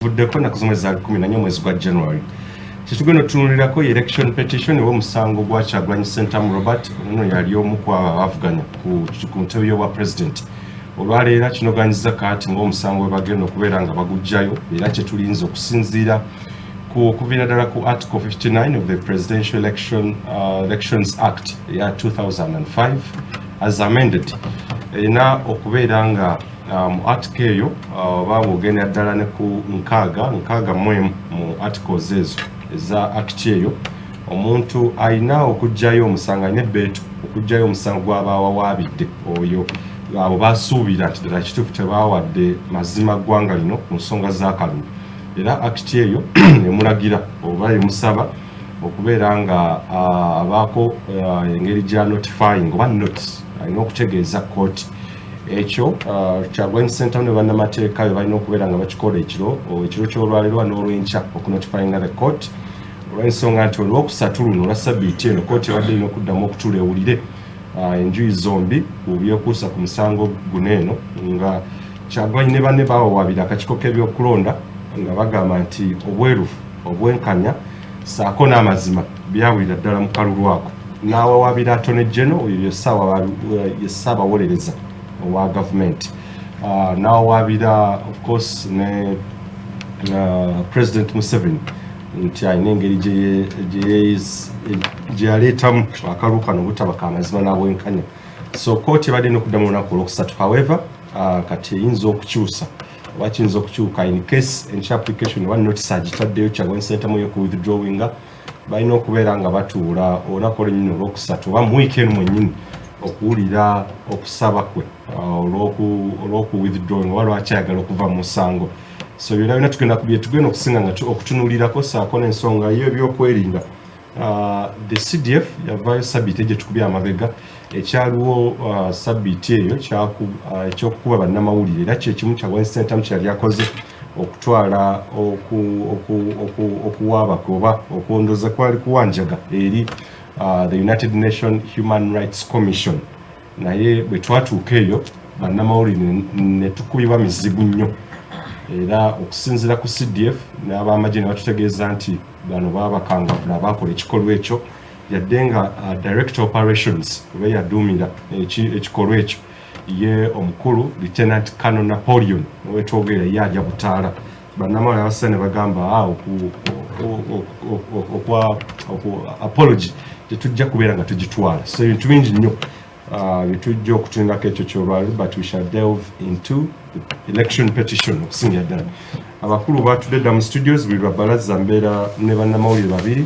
vuddeko na kuzomwezi 14 mwezi gwa January. Kitugenda tunulirako election petition wo musango gwa Kyagulanyi Ssentamu Robert ono yali omu ku abavuganya ku ntebe y'obwa president. Olwaleero kinoganyiza kati ng'omusango we bagenda okubeera nga bagujjayo era kye tulinza okusinziira okuviira ddala ku Article 59 of the Presidential Elections Act ya 2005 as amended. Erina okubeera nga mu article eyo oba bw'ogenda ddala ne ku nkaaga mu articles ezo eza act eyo omuntu alina okujjayo omusango alina ebbeetu okujjayo omusango gw'abawawaabidde oyo abo basuubira nti ddala kituufu tebaawadde mazima ggwanga lino mu nsonga z'akalulu. Era act eyo emulagira oba emusaba okubeera nga abaako engeri gya notifying oba notice alina okutegeeza kooti ekyo Kyagulanyi Ssentamu ne bannamateeka bwe balina okubeera nga bakikola ekiro ky'olwaleero n'olw'enkya okunotifying the court olw'ensonga nti olw'okusatu luno olwa sabbiiti eno kooti ebadde erina okuddamu okutuula ewulire enjuyi zombi ku byekuusa ku musango guno eno nga Kyagulanyi ne banne baawawaabira akakiiko k'ebyokulonda nga bagamba nti obwerufu obwenkanya saako n'amazima byawulira ddala mu kalulu ako n'awawaabira Attorney General oyo ye ssaabawolereza owa gavumenti n'awawaabira of course ne President Museveni nti alina engeri gye yaleetamu akalulu kano obutaba ka mazima n'abwenkanya. So kooti ebadde n'okuddamu olunaku olwokusatu. However kati eyinza okukyusa oba kiyinza okukyuka in case enkya application oba notice agitaddeyo Kyagulanyi Ssentamu yo ku withdrawinga balina okubeera nga batuula olunaku olwennyini olwokusatu oba mu wiiki eno mwennyini okuwulira okusaba kwe olw'oku withdrawing oba lwaki ayagala okuva mu musango. So byonna byonna tugenda okusinga nga okutunuulirako saako n'ensonga y'ebyokwerinda. The CDF yavaayo sabbiiti gye tukubye amabega ekyaliwo sabbiiti eyo ekyokukuba bannamawulire era kyekimu Kyagulanyi Ssentamu kyeyali akoze okutwala okuwaaba kwe oba okwondoza kwali kuwanjaga eri the United Nations Human Rights Commission. Naye bwe twatuuka eyo bannamawulire ne tukubibwa mizibu nnyo era okusinziira ku CDF n'ab'amagye ne batutegeeza nti bano baabakangavula abaakola ekikolwa ekyo yadde nga Director Operations oba yaduumira ekikolwa ekyo ye omukulu Lieutenant Colonel Napoleon owetwogera ye ajja butaala. Bannamawulire abasatu ne bagamba apology tetujja kubeera nga tugitwala. So ebintu bingi nnyo bitujja okutundako ekyo kyolwaleero but we shall delve into the election petition okusingira ddala. Abakulu batudde mu studios buli lwabalaza mbeera ne bannamawulire babiri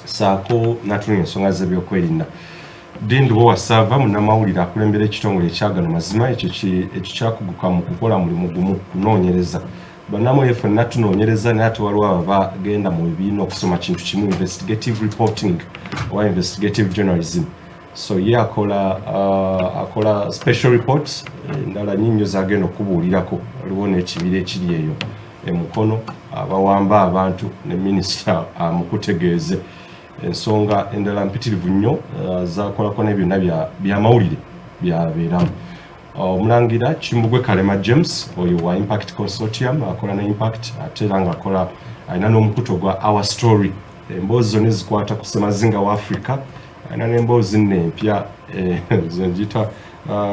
saako natunya ensonga z'ebyokwerinda. Dean Wasava munnamawulire akulembera ekitongole ekyagano mazima ekyo kyakuguka mu kukola mulimu gumu kunoonyereza. Bannamawulire ffenna tunoonyereza naye ate waliwo abo bagenda mu bibiina okusoma kintu kimu investigative reporting oba investigative journalism. So ye akola special reports endala nnyingi zagenda okubuulirako waliwo n'ekibira ekiri eyo emukono abawamba abantu ne minisita amukutegeeze ensonga endala mpitirivu nnyo zakolako n'ebyonna byamawulire byabeeramu. Omulangira Kimbugwe Kalema James oyo wa Impact Consortium akola ne Impact ate era ng'akola alina n'omukuto gwa Our Story emboozi zonna ezikwata ku ssemazinga wa Africa alina n'emboozi nno empya zengiyita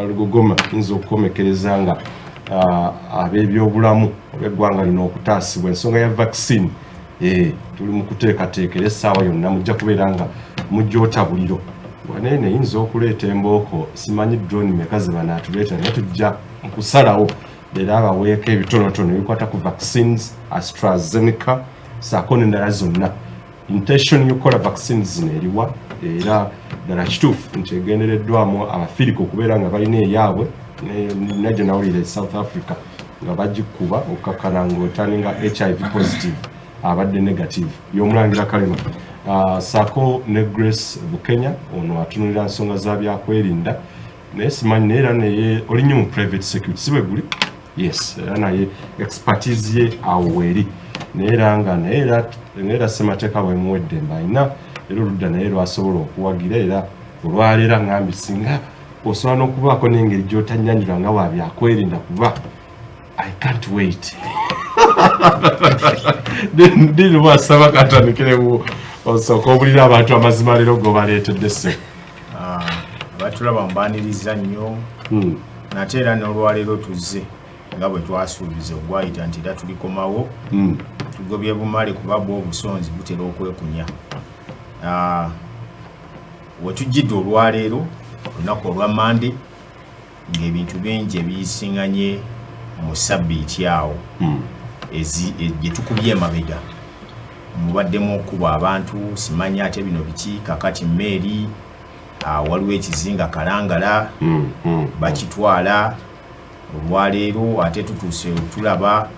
lugogoma yinza okukomekereza nga ab'ebyobulamu ob'eggwanga lino okutaasibwa ensonga ya vaccine tuli mu kuteekateekera essaawa yonna mujja kubeera nga mujja buliro wanene yinza okuleeta embooko simanyi drone meka ze banaatuleeta naye tujja nkusalawo era abaweeko ebitonotono ebikwata ku vaccines AstraZeneca saako n'endala zonna. Intention y'okukola vaccines zino eriwa era ddala kituufu nti egendereddwamu abafirika okubeera nga balina eyaabwe negye nawulire South Africa nga bagikuba okukakana ng'otaninga HIV positive abadde negative y'omulangira Kalema. Saako ne Grace Bukenya ono atunulira nsonga za byakwerinda naye simanyi naye era naye olinnyo mu private security si bwe guli. Yes era naye expertise ye awo weeri naye era nga naye era ssemateeka bwemuwedde emba alina era oludda naye lwasobola okuwagira era olwaleero ngambi singa osobola n'okubaako n'engeri gy'otanyanjula nga wa byakwerinda kuba I can't wait Ndiri wasaba katandikire osooka obulira abantu amazima leero gobaleetedde ssebo. Abatulaba mbaniriza nnyo nate era n'olwaleero tuzze nga bwe twasuubiza ogwayita nti era tulikomawo tugobye bumale kuba bwo obusonzi butera okwekunya. We tujjidde olwaleero olunaku olwa Mande ng'ebintu bingi ebiyisinganye mu sabbiiti awo gye tukubye emabega mubaddemu okuba abantu simanyi ate bino biki kakati mmeeri waliwo ekizinga Kalangala bakitwala olwaleero ate tutuuse tulaba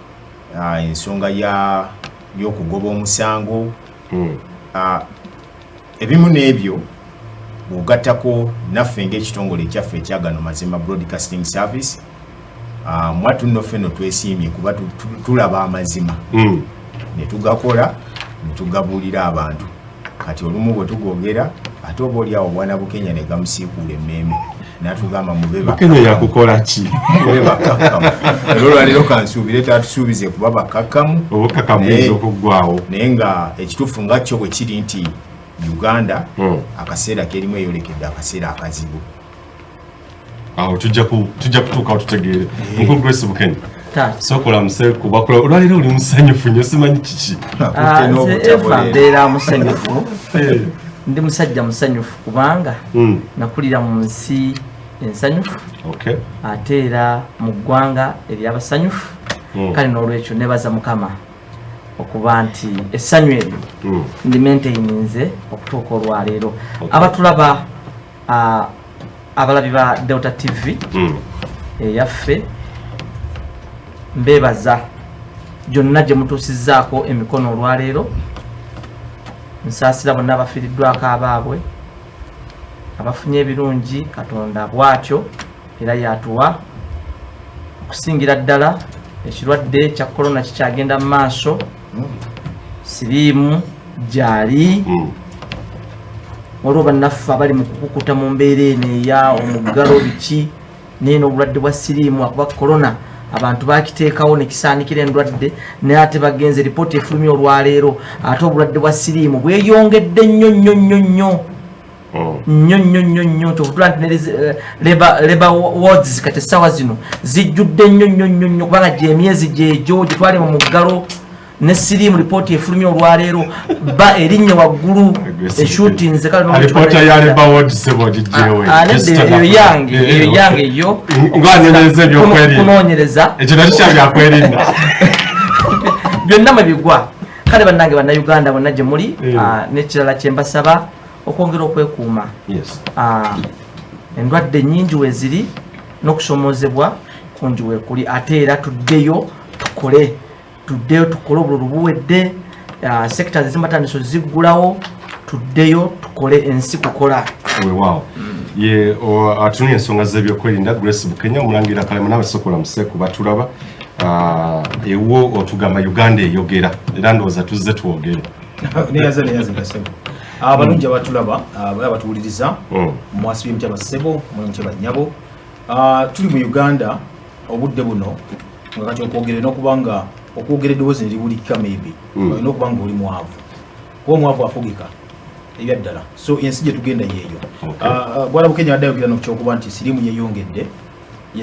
ensonga y'okugoba omusango ebimu n'ebyo bw'ogattako naffe ng'ekitongole ekyaffe ekyagano Mazima Broadcasting Service mwatu nno ffenno twesiimye kuba tulaba amazima ne tugakola ne tugabuulira abantu kati olumu bwe tugogera ate oba oli awo bwana Bukenya ne gamusiikuula emmeeme n'atugamba mube Bukenya yakukola ki? Mube bakakkamu era olwaleero kansuubire tatusuubize kuba bakakkamu obukakamu buyinza okuggwawo naye nga ekituufu nga kyo bwe kiri nti Uganda akaseera kerimu eyolekedde akaseera akazibu. Awo tujja kutuukawo tutegeere. Mukulu Grace Bukenya sokola museeko bakola olwaleero oli musanyufu nnyo simanyi kiki. Mbeera musanyufu ndi musajja musanyufu kubanga nakulira mu nsi ensanyufu ate era mu ggwanga ery'abasanyufu kale n'olwekyo nebaza Mukama okuba nti essanyu eryo ndi maintaininze okutuuka olwaleero. Abatulaba abalabi ba Delta TV eyaffe mbebaza gyonna gye mutuusizzaako emikono olwaleero. Nsaasira bonna abafiiriddwako abaabwe abafunye ebirungi Katonda bw'atyo era yatuwa okusingira ddala ekirwadde kya korona kikyagenda mu maaso siriimu gyali waliwo bannaffe abali mu kukukuta mu mbeera eno eya omuggalo biki naye n'obulwadde bwa siriimu akuba korona abantu bakiteekawo ne kisaanikira endwadde naye ate bagenze lipooti efulumya olwaleero ate obulwadde bwa siriimu bweyongedde nnyo nnyo nnyo nnyo nnyo nnyo nnyo nnyo kyokutula nti Labour wards kati essaawa zino zijjudde nnyo nnyo nnyo nnyo kubanga gy'emyezi gyegyo gye twali mu muggalo ne siriimu lipooti efulumya olwaleero ba erinnye waggulu eshutinze kale alipoota ya Labour wards sebo gijjewe eyo yange eyo ng'anyereza ebyokwerinda kunoonyereza ekyo nakyo kya byakwerinda byonna mwe bigwa kale bannange bannayuganda bonna gye muli n'ekirala kye mbasaba okwongera okwekuuma endwadde nnyingi weeziri n'okusomoozebwa kungi weekuli ate era tuddeyo tukole obululu buwedde sekita ezimataniso ziggulawo tuddeyo tukole ensi kukola weewaawo ye atunula ensonga z'ebyokwerinda Grace Bukenya omulangira Kalema nawe sokola museeko batulaba ewo otugamba Uganda eyogera era ndowooza tuzze twogere neyaza gasebo abalungi abatulaba abatuwuliriza mwasi by'emutya Ssebo mwemutya Bannyabo tuli mu Uganda obudde buno nga kati okwogere n'okubanga okwogera eddoboozi neriwulikika maybe olina okuba nga oli mwavu kuba omwavu afugika ebyaddala so ensi gye tugenda yeeyo bwana Bukenya adayogera nokyokuba nti siriimu yeyongedde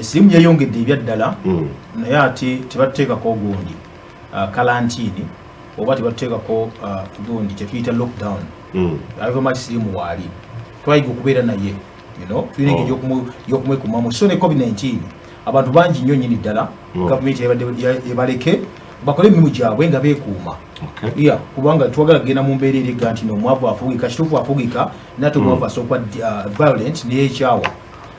siriimu yeyongedde ebyaddala naye ate tebateekako ogundi kalantiini oba tebateekako gundi kyetuyita lockdown alivamaki siriimu waali twayiga okubeera naye tulina engeri y'okumwekumamu so ne COVID-19 abantu bangi nnyo nnyini ddala gavumenti ebaleke bakole emirimu gyabwe nga beekuuma kubanga twagala kugenda mu mbeera erega nti nomwavu afugika kituufu afugika nate omwavu asooka violent neyekyawa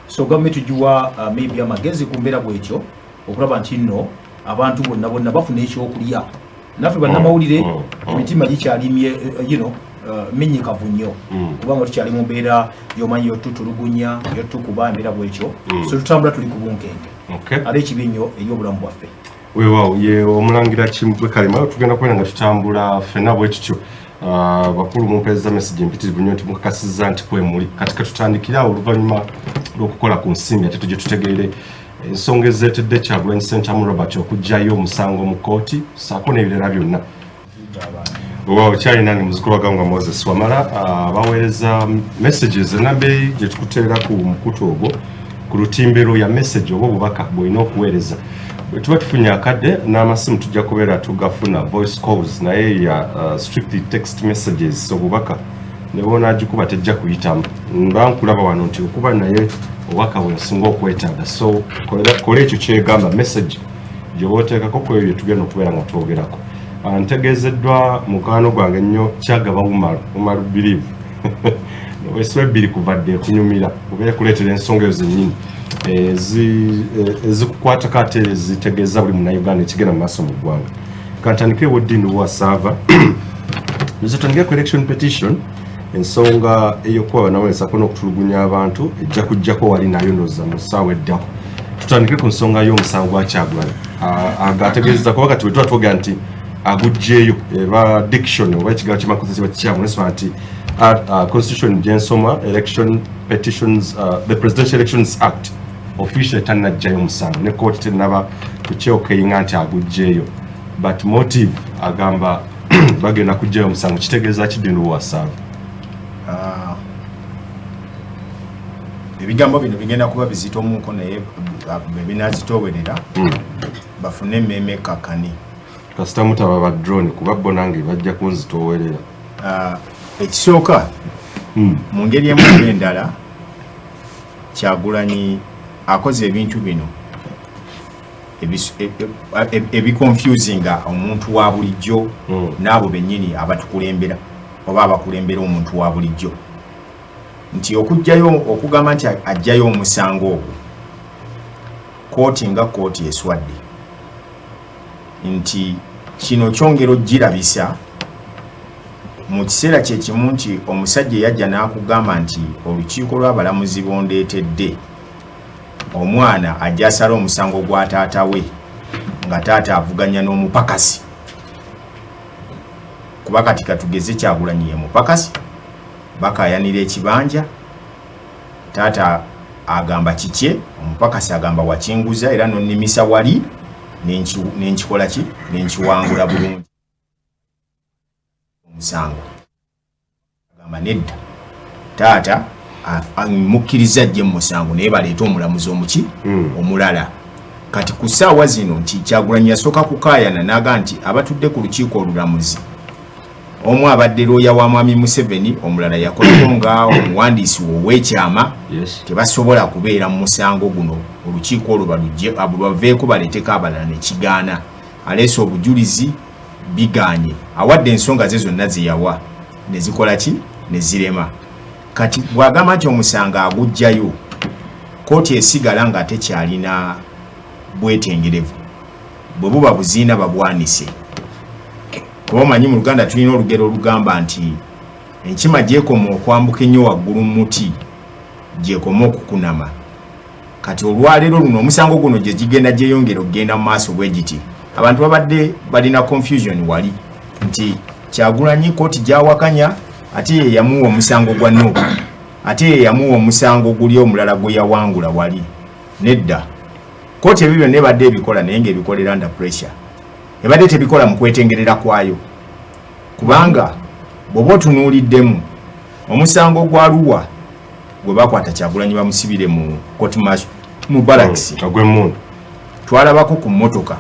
so gavumenti tugiwa maybe amagezi ku mbeera bwekyo okulaba nti nno abantu bonna bafuna ekyokulya naffe bannamawulire emitima gikyalimye menyekavu nnyo kubanga tukyali mu mbeera yomanyi yotutulugunya yotukuba embeera bwekyo so tutambula tuli ku bunkenge ate ekibi nnyo ey'obulamu bwaffe weewaawo ye omulangira Kimbugwe Kalema tugenda kubera nga tutambula ffenna bwe tutyo bakulu mumpeeza message empitirivu nnyo nti mukakasizza nti kwemuli kati katutandikira oluvannyuma lw'okukola ku nsimbi ate tujye tutegeere ensonga ezeetedde Kyagulanyi Ssentamu Robert okugyayo omusango mu kkooti ssaako n'ebirala byonna. Okyalina ni muzukulu wa Gawunga Moses Wamala baweereza messages enamba gye tukuteera ku mukutu ogwo ku lutimbiro ya message oba obubaka bw'olina okuweereza. Bwe tuba tufunye akadde n'amasimu tujja kubeera tugafuna voice calls naye ya strictly text messages obubaka ne bonaagikuba tejja kuyitamu. Mba nkulaba wano nti okuba naye obubaka bwensinga okwetaaga, so kola ekyo kyegamba message gy'oba oteekako ku ebyo tugenda okubeera nga twogerako. Ntegeezeddwa mukwano gwange nnyo Kyagaba Umaru Believe wesiba ebbiri kuvadde kunyumira oba ekuleetera ensonga ezo zennyini ezikukwatako ate ezitegeeza buli munnayuganda ekigenda mu maaso mu ggwanga. Kantandike Woodin Wassava nzitandike ku election petition, ensonga ey'okuba banawesako n'okutulugunya abantu ejja kujjako wali nayo ndoza mu ssaawa eddako. Tutandike ku nsonga y'omusango gwa Kyagulanyi agategeeza kuba kati bwe tuba twogera nti agujjeeyo eba diction oba ekigambo ky'amakozesebwa kikyamu nesoma nti constitution gyensoma election petitions the Presidential Elections Act officially tannajjayo omusango ne kooti tennaba kukyokeyinga nti agujjeeyo, but motive agamba bagenda kujjayo omusango. Kitegeeza kidindu Wassava? Ebigambo bino bigenda kuba bizito omuko naye bebinazitowerera bafune emmeme kakani kasita mutaba ba drone kuba bo nange bajja kunzitowerera. Ekisooka mu ngeri emu endala Kyagulanyi akoze ebintu bino ebiconfusinga omuntu wa bulijjo n'abo bennyini abatukulembera oba abakulembera omuntu wa bulijjo, nti okujjayo okugamba nti ajjayo omusango ogwo kooti nga kooti eswadde nti kino kyongero girabisa mu kiseera kye kimu nti omusajja yajja n'akugamba nti olukiiko lw'abalamuzi bondeetedde omwana ajja asala omusango gwa taata we nga taata avuganya n'omupakasi, kuba kati katugeze Kyagulanyi ye mupakasi bakayanira ekibanja, taata agamba kikye, omupakasi agamba wakinguza era nonnimisa wali n'enkikola ki n'enkiwangula bulungi omusango. Agamba nedda taata mukkiriza ajje mu musango naye baleeta omulamuzi omuki omulala. Kati ku ssaawa zino nti Kyagulanyi yasooka kukaayana n'aga nti abatudde ku lukiiko olulamuzi omu abadde looya wa Mwami Museveni, omulala yakolako nga omuwandiisi w'ekyama, tebasobola kubeera mu musango guno. Olukiiko olwo baveeko baleeteko abalala ne kigaana. Aleese obujulizi bigaanye, awadde ensonga ze zonna ze yawa ne zikola ki ne zirema. Kati bw'agamba nti omusango agujjayo, kooti esigala nga tekyalina bwetengerevu, bwe buba buziina babwanise. Kuba omanyi mu Luganda tulina olugero olugamba nti enkima gyekoma okwambuka ennyo waggulu mu muti gyekoma okukunama. Kati olwaleero luno omusango guno gye gigenda gyeyongera okugenda mu maaso bwe giti, abantu babadde balina confusion wali nti Kyagulanyi kooti gyawakanya ate ye yamuwa omusango gwa no, ate ye yamuwa omusango guli omulala gwe yawangula wali. Nedda kooti ebyo byonna ebadde ebikola naye ng'ebikolera under pressure, ebadde tebikola mu kwetengerera kwayo, kubanga bw'oba otunuuliddemu omusango gwa Arua gwe bakwata Kyagulanyi bamusibire mu court martial mu barracks agw'emmundu, twalabako ku mmotoka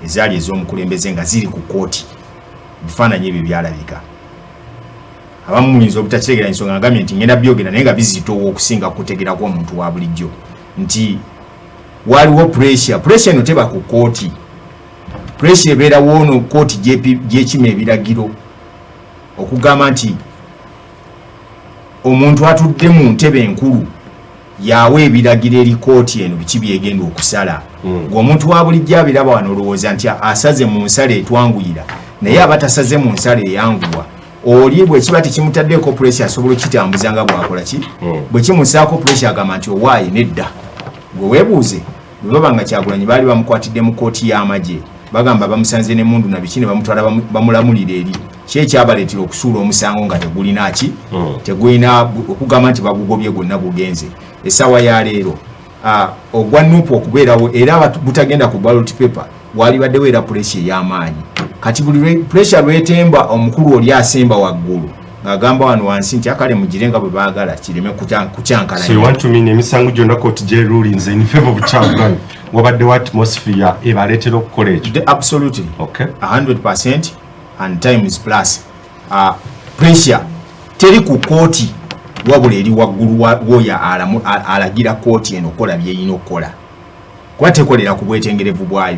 ezaali ez'omukulembeze nga ziri ku kooti, bifaananyi ebyo byalabika. Abamu muyinza obutakitegera ensonga ngambye nti ngenda byogera naye nga bizitowa okusinga kutegerako omuntu wa bulijjo nti waliwo pressure eno teba ku kooti, pressure ebeerawo ono kooti gyekima ebiragiro okugamba nti omuntu atudde mu ntebe enkulu yawe ebiragiro eri kooti eno biki byegenda okusala. Ng'omuntu wa bulijjo abiraba wano olowooza nti asaze mu nsala etwanguyira, naye abatasaze mu nsala eyanguwa oli bwe kiba tekimutaddeeko pressure asobola okitambuza nga bwakola ki bwe kimusaako pressure agamba nti owaaye nedda. Gwe weebuuze bwe baba nga Kyagulanyi baali bamukwatidde mu kooti y'amagye bagamba bamusanze n'emmundu na biki ne bamutwala bamulamulira eri, ki ekyabaleetera okusuula omusango nga tegulina ki tegulina okugamba nti bagugobye gwonna gugenze. Essaawa ya leero ogwa nupu okubeerawo era butagenda ku ballot paper walibaddewo era pressure ey'amaanyi kati buli pressure lwetemba omukulu oli asemba waggulu ng'agamba wano wansi nti akale mugire nga bwe baagala kireme kucyankalanya. So you want to mean emisango gyonna court gye rulings in favor of Kyagulanyi wabaddewo atmosphere ebaleetera okukola ekyo? Absolutely. Okay. 100% and times plus. Pressure teri ku kooti wabula eri waggulu woya alagira kooti eno kola byeyina okukola kuba tekolera ku bwetengerevu bwayo.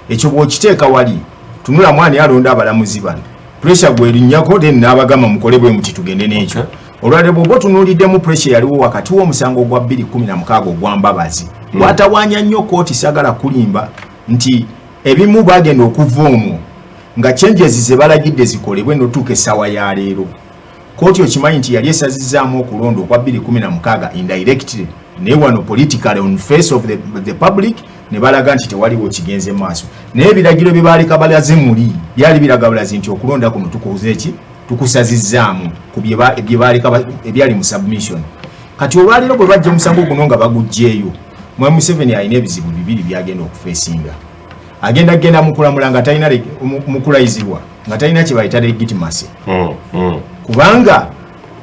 Ekyo bw'okiteeka wali tunula mwani alonda abalamuzi bano pressure gwerinnyako then n'abagamba mukole bwe muti tugende n'ekyo. Olwaliro bw'oba otunuuliddemu pressure yaliwo wakati w'omusango gwa 2016 ogw'Ambabazi gwatawaanya nnyo kooti sagala kulimba nti ebimu bagenda okuva omwo nga changes ze balagidde zikolebwe n'otuuka essaawa ya leero. Kooti okimanyi nti yali esazizzaamu okulonda okwa 2016 indirectly naye wano politically on face of the public ne balaga nti tewaliwo kigenze maaso. Naye ebiragiro bye baaleka balaze muli byali biraga bulazi nti okulonda kuno tukuze ki tukusazizzaamu ku bye baaleka ebyali mu submission. Kati olwaliro bwe bajja omusango guno nga baguggyeeyo Mwami Museveni alina ebizibu bibiri byagenda okufeesinga. Agenda mukulamula nga talina mukulayizibwa nga talina kye bayita legitimacy. Kubanga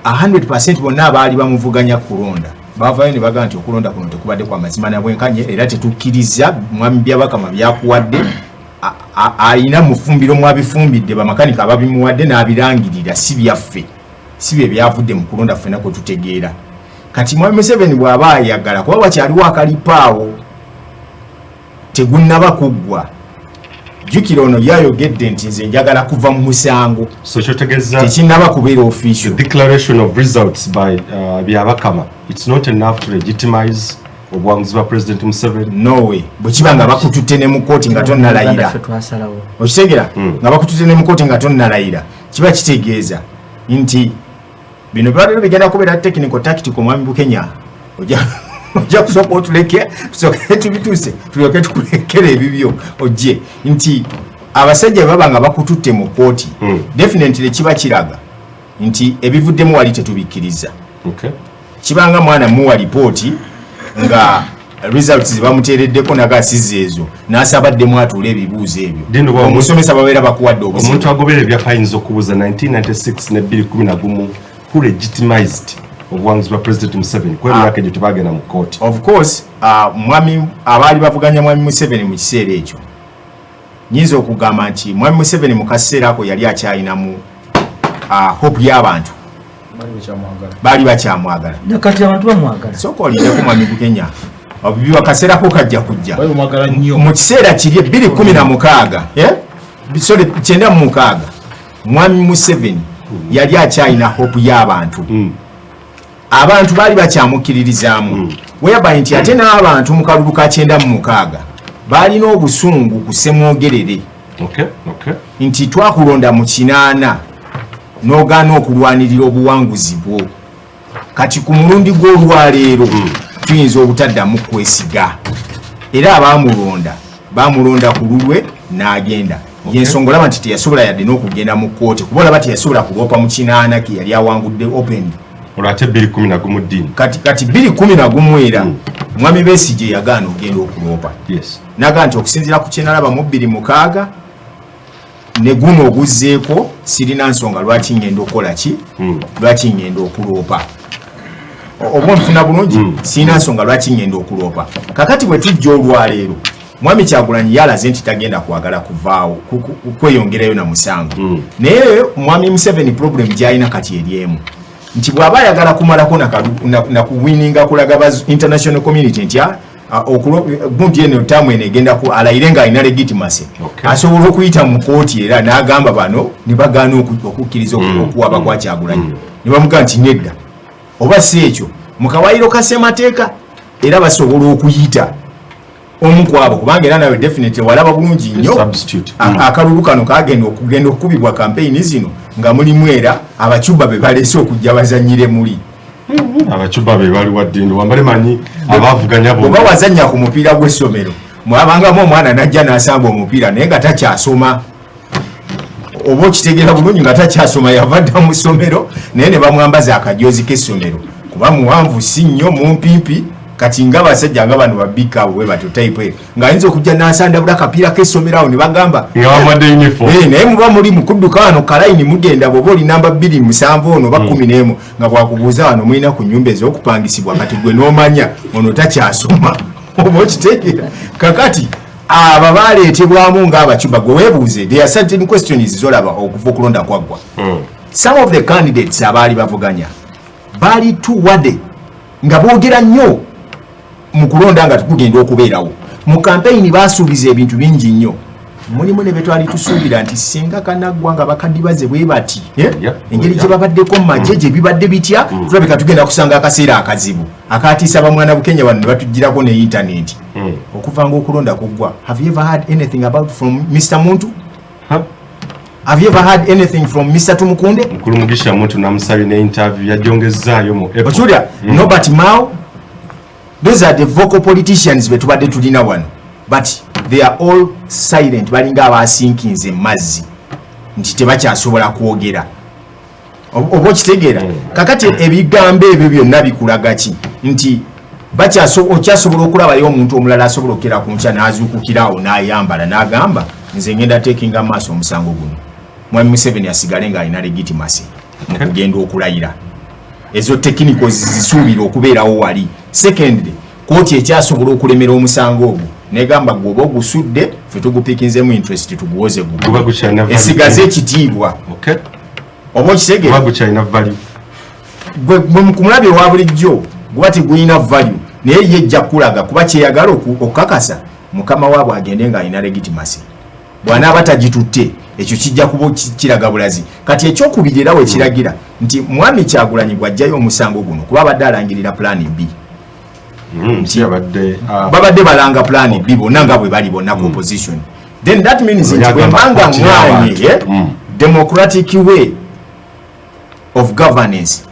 100% bonna abaali bamuvuganya kulonda bavayo ne baga nti okulonda kuno tekubadde kwa mazima na bwenkanye era tetukkiriza mwami Byabakama byakuwadde alina mufumbiro mwabifumbidde bamakanika ababimuwadde n'abirangirira si byaffe si bye byavudde mu kulonda ffena kwe tutegeera. Kati Mwami Museveni bw'aba ayagala kuba wakyaliwo akalipaawo tegunnaba kuggwa. Jukira ono yayogedde nti nze njagala kuva mu musango. So kyotegeeza tekinnaba kubeera official. The declaration of results by Byabakama, it's not enough to legitimize obuwanguzi bwa President Museveni? No way. Bwe kiba nga bakututte ne mu kooti nga tonnalayira. Okitegeera? Nga bakututte ne mu kooti nga tonnalayira. Kiba kitegeeza nti bino byalero bigenda kubeera technical tactical Mwami Bukenya. Ojja kusooka otuleke tusooke tubituuse tulyoke tukulekera ebibyo ojje nti abasajja baba nga bakututte mu kooti definitely kiba kiraga nti ebivuddemu wali tetubikkiriza. Okay. Kibanga mwana muwa lipooti nga results bamuteereddeko nagasiza ezo n'asabaddemu atuula ebibuuzo ebyo omusomesa babeera bakuwadde obuzibu. Omuntu agobera ebyafayinza okubuuza 1996 ne 2011 who legitimized obuwanguzi bwa President Museveni kwa myaka egyo tebagenda mu kooti. Of course mwami abaali bavuganya Mwami Museveni mu kiseera ekyo nyinza okugamba nti Mwami Museveni mu kaseera ako yali akyayinamu hope y'abantu baali bakyamwagala nakati abantu bamwagala sooka olindeko Mwami Bukenya obubiwa kaseera ko kajja kujja mu kiseera kiri 2016 sorry 96 Mwami Museveni yali akyayina hope y'abantu abantu baali bakyamukiririzaamu whereby nti ate n'abantu mu kalulu ka 96 baalina obusungu ku Ssemwogerere nti twakulonda mu 8 n'ogaana okulwanirira obuwanguzi bwo kati ku mulundi gw'olwaleero tuyinza obutaddamu kwesiga era bamulonda ku lulwe n'agenda yensonga olaba nti teyasobola yadde n'okugenda mu kooti kuba olaba teyasobola kuloopa mu 8 ke yali awangudde open olwate 2011 ddiini kati 2011 era Mwami Besigye yagaana ogenda okuloopa naga nti okusinziira ku kyenalaba mu 2006 ne guno oguzzeeko sirina nsonga lwaki ngenda okukola ki lwaki ngenda okuloopa oba nfuna bulungi sirina nsonga lwaki ngenda okuloopa. Kakati bwe tujja olwaleero Mwami Kyagulanyi yalaze nti tagenda kwagala kuvaawo kweyongerayo na musango naye Mwami Museveni problem gy'alina kati eryemu nti bw'aba ayagala kumalako na kuwininga kulaga ba international community nti gundi eno tamu eno egenda alayire nga alina legitimacy asobola okuyita mu kooti era n'agamba bano ne bagaana okukkiriza okuwaba kwa Kyagulanyi ne bamugaa nti nedda oba si ekyo mu kawaayiro ka ssemateeka era basobola okuyita omu kwabo kubanga era nawe definitely walaba bulungi nnyo akalulu kano kagenda okukubibwa campaign zino nga mulimu era abacuba be baleese okujja bazanyire muli abacuba be bali waddini wambale manyi abavuganya bo oba wazanya ku mupiira gw'essomero mwabangamu omwana najja n'asamba omupiira naye nga takyasoma oba okitegeera bulungi nga takyasoma yavadda mu ssomero naye ne bamwambaza akajoozi k'essomero kuba muwanvu si nnyo mumpimpi kati nga basajja nga bano babika we bato type nga ayinza okujja n'asanda bula kapiira k'essomero awo ne bagamba naye muba muli mukudduka wano kalayini mugenda bw'oba oli namba 27 ono ba 11 nga bwakubuuza wano mulina ku nnyumba ez'okupangisibwa kati gwe n'omanya ono takyasoma oba okitegeera kakati aba baleetebwamu ng'abacuba gwe weebuuze there are certain questions zolaba okuva okulonda kwaggwa some of the candidates abaali bavuganya baali tuwadde nga boogera nnyo mu kulonda nga tukugenda okubeerawo mu kampeyini baasuubiza ebintu bingi nnyo mulimu ne betwali tusuubira nti singa kanaggwa nga bakadibaze bwe bati engeri gye babaddeko mu magye gye bibadde bitya tulabika tugenda kusanga akaseera akazibu akatiisa bamwana bukenya wano ne batugirako ne intaneti okuva ng'okulonda kuggwa. Have you ever heard anything about from Mr. Muntu? Have you ever heard anything from Mr. Tumukunde? Mukulu Mugisha Muntu namusabye ne interview yajongezzaayo mu Ochulya Nobert Mao. Those are the vocal politicians betubadde tulina wano, but they are all silent balinga abasinkinze mazzi nti tebakyasobola kwogera oba okitegeera kakati ebigambo ebyo byonna bikulaga ki nti okyasobola okulabayo omuntu omulala asobola okera ku nkya n'azuukukirawo n'ayambala n'agamba nze ngenda tekinga maaso omusango guno mwami Museveni asigale ng'alina legitimacy mu kugenda okulayira ezo technical zisuubira okubeerawo wali. Secondly, kooti ekyasobola okulemera omusango ogwo negamba gwoba ogusudde ffe tugupikinzemu interest tuguwoze guba esigaze ekitiibwa oba okitegeera gwe mukumulabye owa bulijjo guba tigulina value naye ye ejja kulaga kuba kyeyagala okukakasa mukama waabwe agende ng'alina legitimacy bw'anaaba tagitutte ekyo kijja kuba kiraga bulazi. Kati ekyokubiri era we kiragira nti mwami Kyagulanyi bw'ajjayo omusango guno kuba abadde alangirira plan B. Babadde balanga plan B bonna nga bwe bali bonna ku opposition. Then that means nti bwe mbanga mwanye democratic way of governance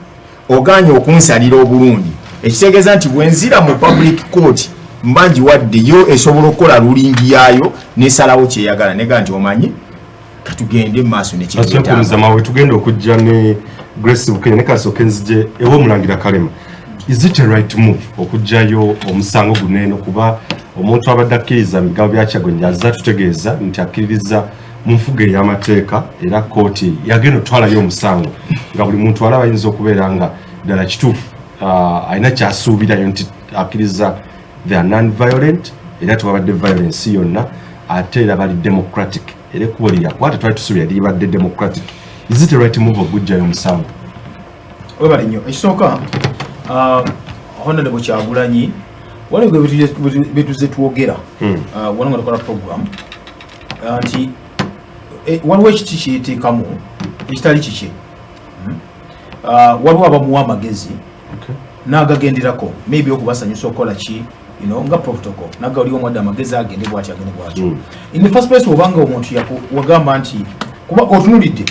oganye okunsalira obulungi ekitegeeza nti bwenzira mu public court mbanji waddeyo esobola okukola lulingi yaayo nesalawo kyeyagala nega nti omanyi katugende maaso nekyemawe tugenda okujja ne Grace Bukenya ne Kasooke Nzije ewo mulangira Kalema. Is it a right move okujjayo omusango guneeno kuba omuntu abadde akkiriza mu bigambo bya Kyagulanyi azza tutegeeza nti akkiririza mu nfuga ey'amateeka era kooti yagenda otwalayo omusango nga buli muntu alaba ayinza okubeera nga ddala kituufu alina kyasuubirayo nti akkiriza they are non-violent era tewabadde violence yonna ate era bali democratic era ekkubo lyakwata twali tusuubira libadde democratic. Is it a right move okujjayo omusango? Webali nnyo ekisooka Honorable Kyagulanyi waliwo betuze twogera wano nga tukola program nti waliwo ekiti kyeteekamu ekitali kiki waliwo abamuwa amagezi n'agagenderako maybe okubasanyusa okukola ki nga protocol naga oli omwadde amagezi agende bwati agende bwatyo. In the first place obanga omuntu wagamba nti kuba otunulidde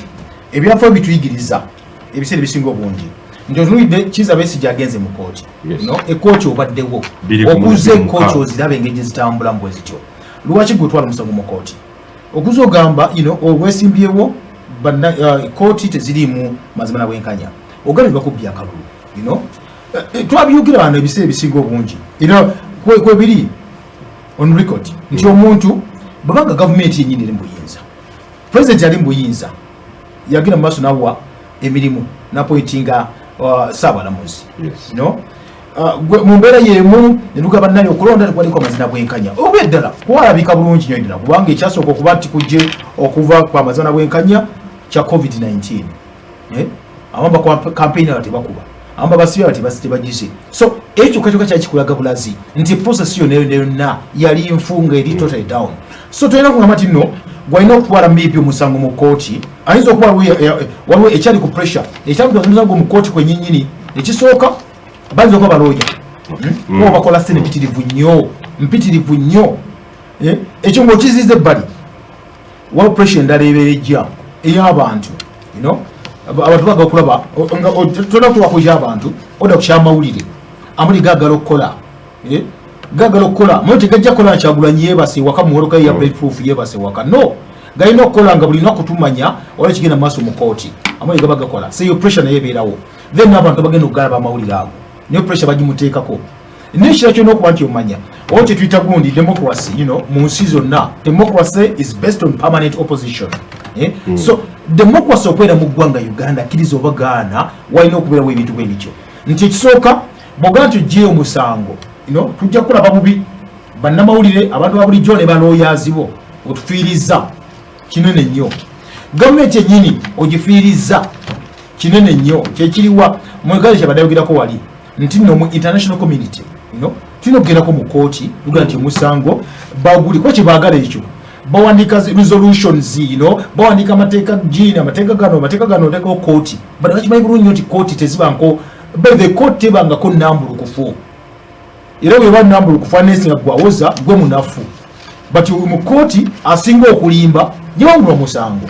ebyafaayo bituyigiriza ebiseera ebisinga obungi nti otunulidde Kizza Besigye agenze mu kooti ekooti obaddewo okuze kooti oziraba engeri gye zitambula mbwe zityo lwaki gwe otwala omusango mu kooti okuza ogamba obwesimbyewo kooti teziriimu mazima na bwenkanya ogambye bakubbya akalulu twabyukira wano ebiseera ebisinga obungi kwebiri on record nti omuntu babanga gavumenti yenyini eri mbuyinza president ali mbuyinza yagenda mu maaso nawa emirimu napointinga Saabalamuzi mu mbeera yemu netuga bannange okulonda tekwaliko amazina bwenkanya oba eddala kuwalabika bulungi nnyo ddala kubanga ekyasooka okuba nti kujje okuva ku amazina bwenkanya kya COVID-19 abamba kampeyini aba tebakuba amba basibe aba tebagise so ekyo kakyoka kyakikulaga bulazi nti process yonna yali nfunga eri totally down so tulina kugamba nti nno gwalina okutwala maybe omusango mu kooti ayinza okuba waliwo ekyali ku pressure ekyaliomusango mu kooti kwenyinyini ekisooka bayinza okuba balooya kuba bakola sene mpitirivu nnyo ekyo ng'okiziza ebbali waliwo pressure endala ebeera ejja ey'abantu abantu baga okulaba tolina kutubakoja abantu oda kukyamawulire amuli gagala okukola mwe tegajja kukola Kyagulanyi yeebase waka muwoloka ya bulletproof yeebase waka no galina okukola nga buli lunaku tumanya wala kigenda mu maaso mu kooti amuli gaba gakola seyo pressure naye ebeerawo then abantu bagenda okugalaba amawulire ago niyo pressure bagimuteekako n'ekira kyonna okuba nti omanya oba kyetuyita gundi democracy mu nsi zonna democracy is based on permanent opposition. So democracy okwera mu ggwanga Uganda akkiriza oba gaana walina okubeerawo ebintu bwe bityo nti ekisooka bw'ogamba nti oggyeyo omusango tujja kulaba bubi bannamawulire abantu ba bulijjo ne balooyazi bo otufiiriza kinene nnyo gavumenti yennyini ogifiiriza kinene nnyo kyekiriwa mwegale kyabadayogirako wali nti nno mu international community tulina okugendako mu kooti tugaa nti omusango baguli kuba kyebaagala ekyo bawandika resolutions bawandika amateeka gini amateeka gano otekawo kooti bano bakimanyi bulungi nyo nti kooti tezibanko the court tebangako nnambulukufu era bweba nnambulukufu anesinga gwawoza gwe munafu but mu kooti asinga okulimba yewangulwa musango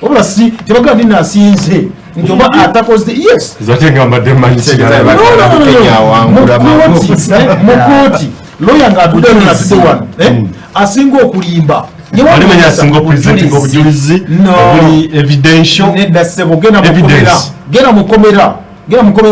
wabula si tebagala ndi nasinze nti oba atakoze yes mukooti lawyer nga atudde wano asinga okulimba alimenya asinga okupresentinga obujulizi obuli evidential nedasebo genda mukomera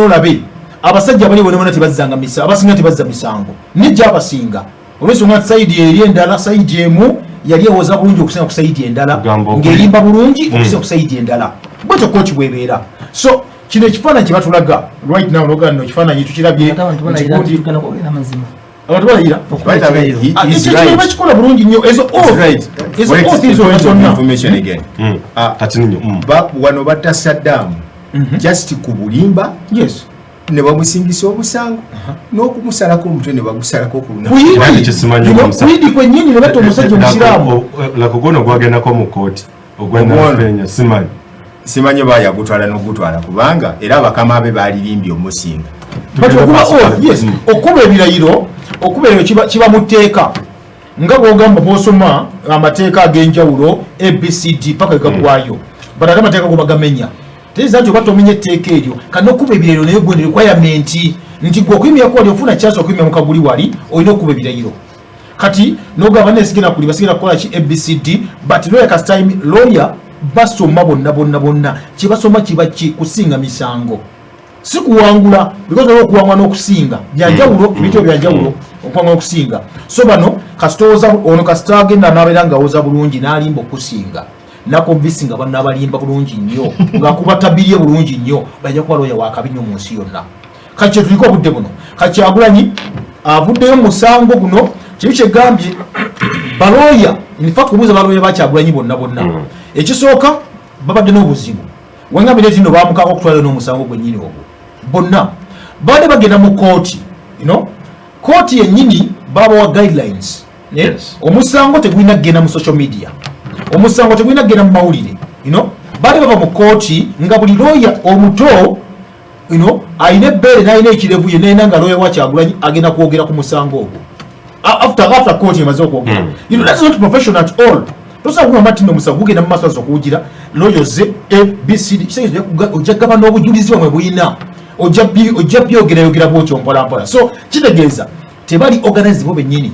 olabe abasajja bali bonabona tebazzanga misango abasinga tebazza misango nejja abasinga olwensonga saidi eri endala saidi emu yali ewoza bulungi okusinga ku saidi endala ng'erimba bulungi okusinga ku saidi endala bwekyo kooti bwebeera so kino ekifaananyi kye batulaga right now nogaa nno ekifaananyi tukirabye abantu balayira bakikola bulungi nnyo ezo zonna wano batta Saddam just ku bulimba ne bamusingisa obusango n'okumusalako omutwe ne bagusalako ku lunaku kwennyini ne batta omusajja omusiraamu lakugono gwagendako mu kooti ogwenafenya simanyi bayagutwala n'ogutwala kubanga era abakama be balirimbye omusinga okuba ebirayiro kiba mu tteeka nga bwogamba bwosoma amateeka ag'enjawulo abcd paka gagwayo but ate amateeka go bagamenya teeza nti oba tomenya etteeka eryo kandi okuba ebirayiro naye gwe requirement nti gwe okuyimyako wali ofuna chance okuyimya mukaguli wali olina okuba ebirayiro kati nogamba nesigenda kuliba sigenda kukola ki abcd but lawyer kasitime lawyer basoma bonna kyebasoma kiba kusinga misango si kuwangula because olwo okuwangula n'okusinga byanjawulo ebintu byanjawulo okuwangula n'okusinga so bano kasitooza ono kasita agenda n'abeera ng'awoza bulungi n'alimba okusinga nakonvinsi nga banna abalimba bulungi nnyo ng'akuba tabirye bulungi nnyo bajja kuba lawyer wakabi nnyo mu nsi yonna kati kyetuliko obudde buno kati Kyagulanyi avuddeyo musango guno kibi kyegambye balooya infact kubuuza balooya ba Kyagulanyi bonna ekisooka babadde n'obuzibu wengambire nti nno baamukako okutwalayo n'omusango gwennyini ogwo bonna baadde bagenda mu kooti kooti yennyini babawa guidelines omusango tegulina kgenda mu social media omusango tegulina kgenda mu mawulire baadde bava mu kooti nga buli lawyer omuto ayina ebbeere n'alina ekirevu ye nayina nga lawyer wa Kyagulanyi agenda kwogera ku musango ogwo after kooti emaze okwogera that's not professional at all tosobola kugamba nti omusango gugenda mu maaso aza okuwugira loyoze abcd ojja gaba n'obujulizi bwamwe buyina ojja byogerayogera bwotyo mpolampola so kitegeeza tebali organize bo bennyini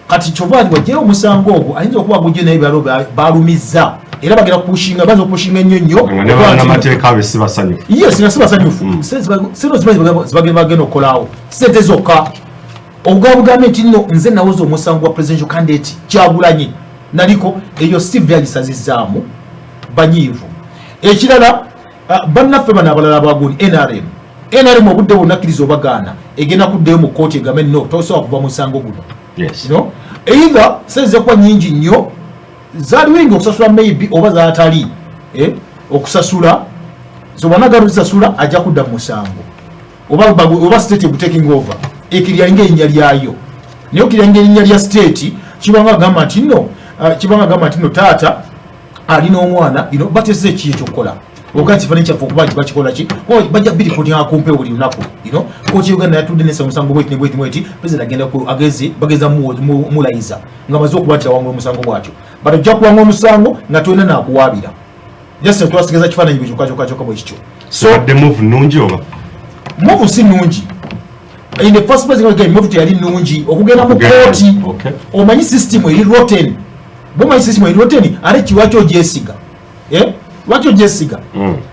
kati kyovali wajjayo omusango ogwo ayinza okuba gujjo naye byalo balumiza era bagenda kupushinga baza okupushinga ennyo nnyo n'amateeka abe si basanyufu yes nga si basanyufu sente zibagenda okukolaawo sente zokka obugambe nti nno nze nawoza omusango wa presidential candidate Kyagulanyi naliko eyo Steve yalisazizaamu banyiivu ekirala bannaffe bano abalala abagundi NRM obudde bwonna akkiriza obagaana egenda kuddayo mu kooti egambe nno tosobola kuva musango guno either seze kuba nyingi nnyo zaaliwinga okusasula maybe oba zaatali okusasula zobanaga zisasula ajja kudda mu musango oba state taking over ekiryange erinnya lyayo naye okiryange erinnya lya state kibanga agamba nti nno taata alina omwana batese ki ekyokukola okati kifaananyi kyaffe okuba nti bakikola ki bajja biri kooti akumpe buli lunaku kooti Uganda yatudde nesa omusango bweti president bageza mulayiza nga maze okuba nti awangula omusango bwatyo but ojja kuwangula omusango nga tolina nakuwaabira just twasigeza kifaananyi bwekyokka bwekityo so the move nungi oba move si nungi in the first place nga move yali nungi okugenda mu kooti omanyi system eri rotten bomanyi system eri rotten ate kiwaki ogyesiga lwaki ogyesiga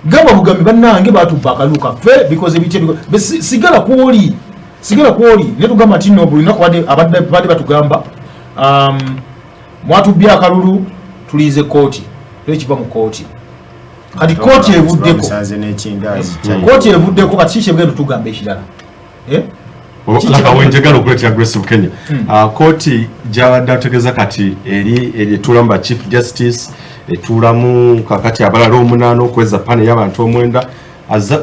gamba bugambi bannange batubba akaluka ffe because sigala kwoli sigala kwoli ne tugamba nti no buli lunaku abadde batugamba mwatubbya akalulu tulize kooti ekiva mu kooti kati kooti evuddeko kooti evuddeko kati kiki ebigenda tugamba ekirala wenjagala okuletera Aggressive Kenya kooti gyabadde ategeeza kati eri etuulamu ba Chief Justice etuulamu kakati abalala 8 okweza pane y'abantu 9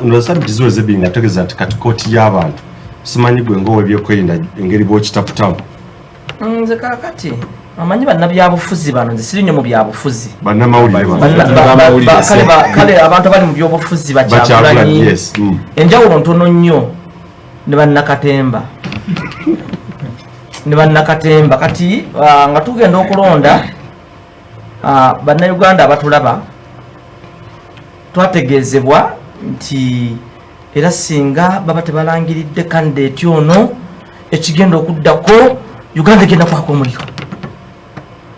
nozasabitiziwe zebinga ategeeza nti kati kooti y'abantu simanyi gwe ng'owebyokwerinda engeri bw'okitaputamu nze kakati amanyi bannabyabufuzi bano nze siri nnyo mu byabufuzi bannamawulire kale abantu abali mu byobufuzi Bakyagulanyi enjawulo ntono nnyo ne bannakatemba kati nga tugenda okulonda bannayuganda abatulaba twategeezebwa nti era singa baba tebalangiridde kandidate ono ekigenda okuddako Uganda egenda kwaka omuliro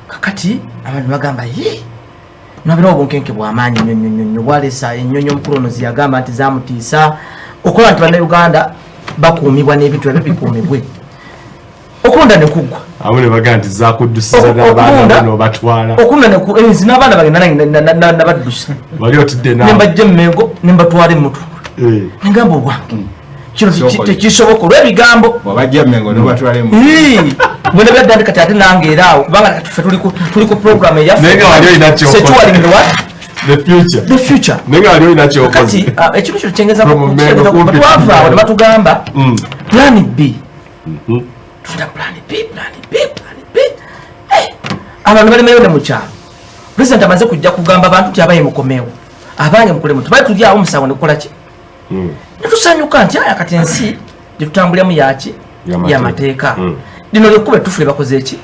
kakati abantu bagamba nabirawo obunkenke bw'amaanyi nnyonnyo bwaleesa ennyonyo omukulonozi yagamba nti zamutiisa okola nti bannayuganda bakuumibwa n'ebintu ebyo bikuumibwe okulonda ne kuggwa abo ne bagamba nti zakuddusiza n'abaana n'obatwala okulonda enzi n'abaana bagenda nabaddusa bali otidde nawe nembajja emmengo nembatwala emmutu negamba obwange kino tekisoboka olw'ebigambo wabajja emmengo n'obatwala emmutu mwene byadde kati ate nange era awo kubanga kati ffe tuli ku program the future nenga wali olina kyokoze kati ekintu kino kyengeza twava awo ne batugamba plan B tunda plan B abantu balemeyo ne mukyalo president amaze kujja kugamba abantu nti abaye mukomewo abange mukole mutu bali tuli awo musawo nekola ki netusanyuka nti aya kati ensi gyetutambuliramu yaki yamateeka lino lyekkuba etufule bakoze eki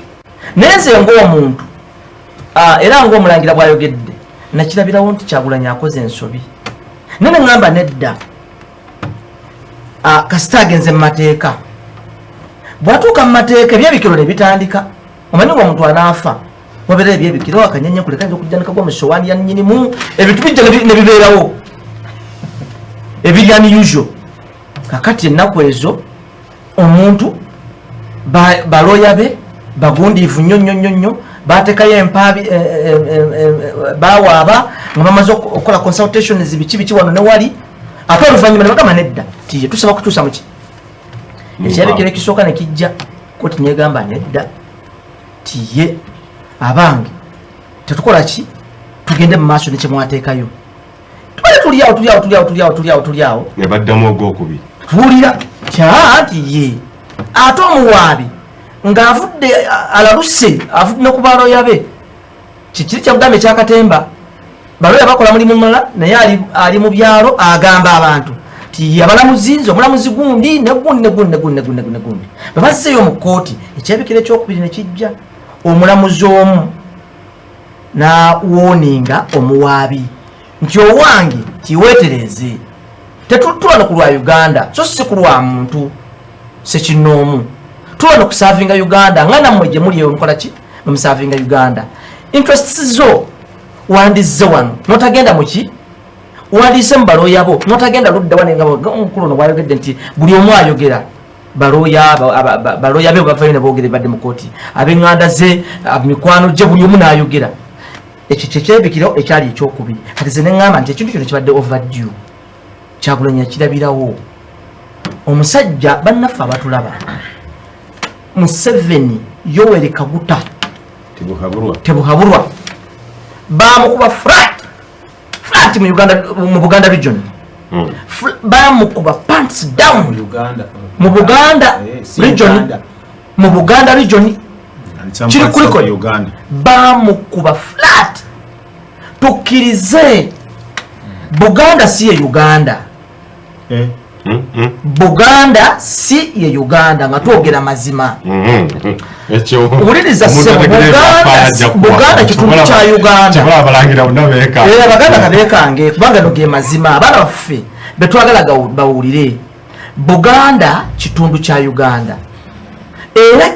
naye nze ng'omuntu era ng'omulangira bw'ayogedde nakirabirawo nti Kyagulanyi akoze ensobi naye ne ŋŋamba nedda kasita agenze mu mateeka bw'atuuka mu mateeka ebyebikiro ne bitandika omanyi ng'omuntu anaafa wabeera ebyebikiro akanyanya kulekanja okujjanika gwa mu sowaani ya nnyinimu ebintu bijja ne bibeerawo ebiri unusual kakati ennaku ezo omuntu baloya be bagundiivu nnyo bateekayo empaabi bawaaba nga bamaze okukola consultations biki wano ne wali ate oluvannyuma ne bagamba nedda tiye tusaba kutuusa muki ekyabikiro ekisooka ne kijja koti negamba nedda tiye abange tetukola ki tugende mu maaso nekyemwateekayo tubale tulyawo nebaddamu ogwokubiri tuwulira nti ate omuwaabi ng'avudde alaluse avudde ne ku baloya be kikiri kyakugamba ekyakatemba baloya bakola mulimu mulala naye ali mu byalo agamba abantu ti abalamuzi nze omulamuzi gundi negundi bebazzeeyo mu kkooti ekyebikiro ekyokubiri ne kijja omulamuzi omu n'awooninga omuwaabi nti owange tiweetereze tetutulano ku lwa Uganda so si ku lwa muntu sekinoomu tulano kusavinga Uganda nga nammwe gye muli mukola ki musavinga Uganda interests zo wandizze wano notagenda muki wandise mu baloya bo notagenda ludda wanenga omukulu ono bwayogedde nti buli omu ayogera baloya be bavayo ne boogere badde mu kooti ab'eŋŋanda ze mikwano gye buli omu n'ayogera ekyo kyekyebikiro ekyali ekyokubiri kati ze ne ŋŋamba nti ekintu kino kibadde overdue Kyagulanyi yakirabirawo omusajja bannaffe abatulaba Museveni Yoweri Kaguta tebuhaburwa bamukuba flat mu Buganda region bamukuba pants down mu Buganda region kiri kuliko bamukuba flat tukkirize Buganda si ye Uganda Buganda si ye Uganda nga twogera mazima uliriza sebo Buganda kitundu kya Uganda Baganda kabeekange kubanga noge mazima abaana baffe betwagala bawulire Buganda kitundu kya Uganda era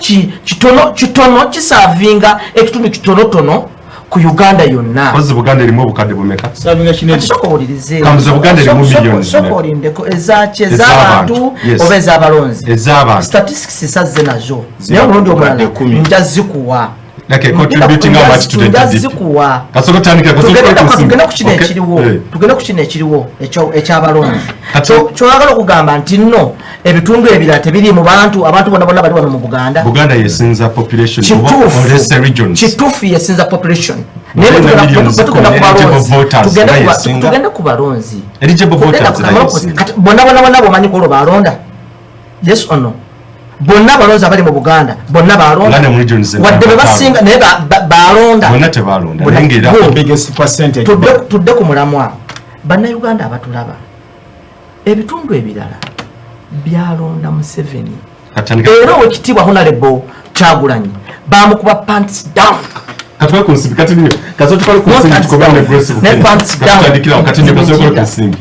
kitono kisavinga ekitundu kitonotono ku Uganda yonna. Kozi Buganda erimu obukadde bumeka? Sabinga kinene. Soko olirize. Kambuza Buganda erimu millions. Soko olindeko ezache ez'abantu oba ez'abalonzi. Ez'abantu. Statistics sazze nazo. Naye omulundi omulala njazikuwa. Like contributing how much to the GDP. Kasoko tandika tugenda ku kino ekiriwo ekyabalonzi. Kyolagala okugamba nti nno ebitundu ebirala tebiri mu bantu abantu bonna bali wano mu Buganda. Buganda yesinza population or regions. Kituufu yesinza population. Tugenda ku balonzi. Eligible voters. Bonna bomanyi ko balonda. Yes or no? Bonna balonzi abali mu Buganda bonna balonda wadde bebasinga naye balonda bonna tebalonda nengera biggest percentage tudde ku mulamwa bannayuganda abatulaba ebitundu ebirala byalonda Museveni era owekitiibwa Honorable Kyagulanyi bamukuba pants down katwa kunsibi kati niyo kazo tukole kunsibi tukobane aggressive ne pants down katandikira kati niyo kazo tukole kunsibi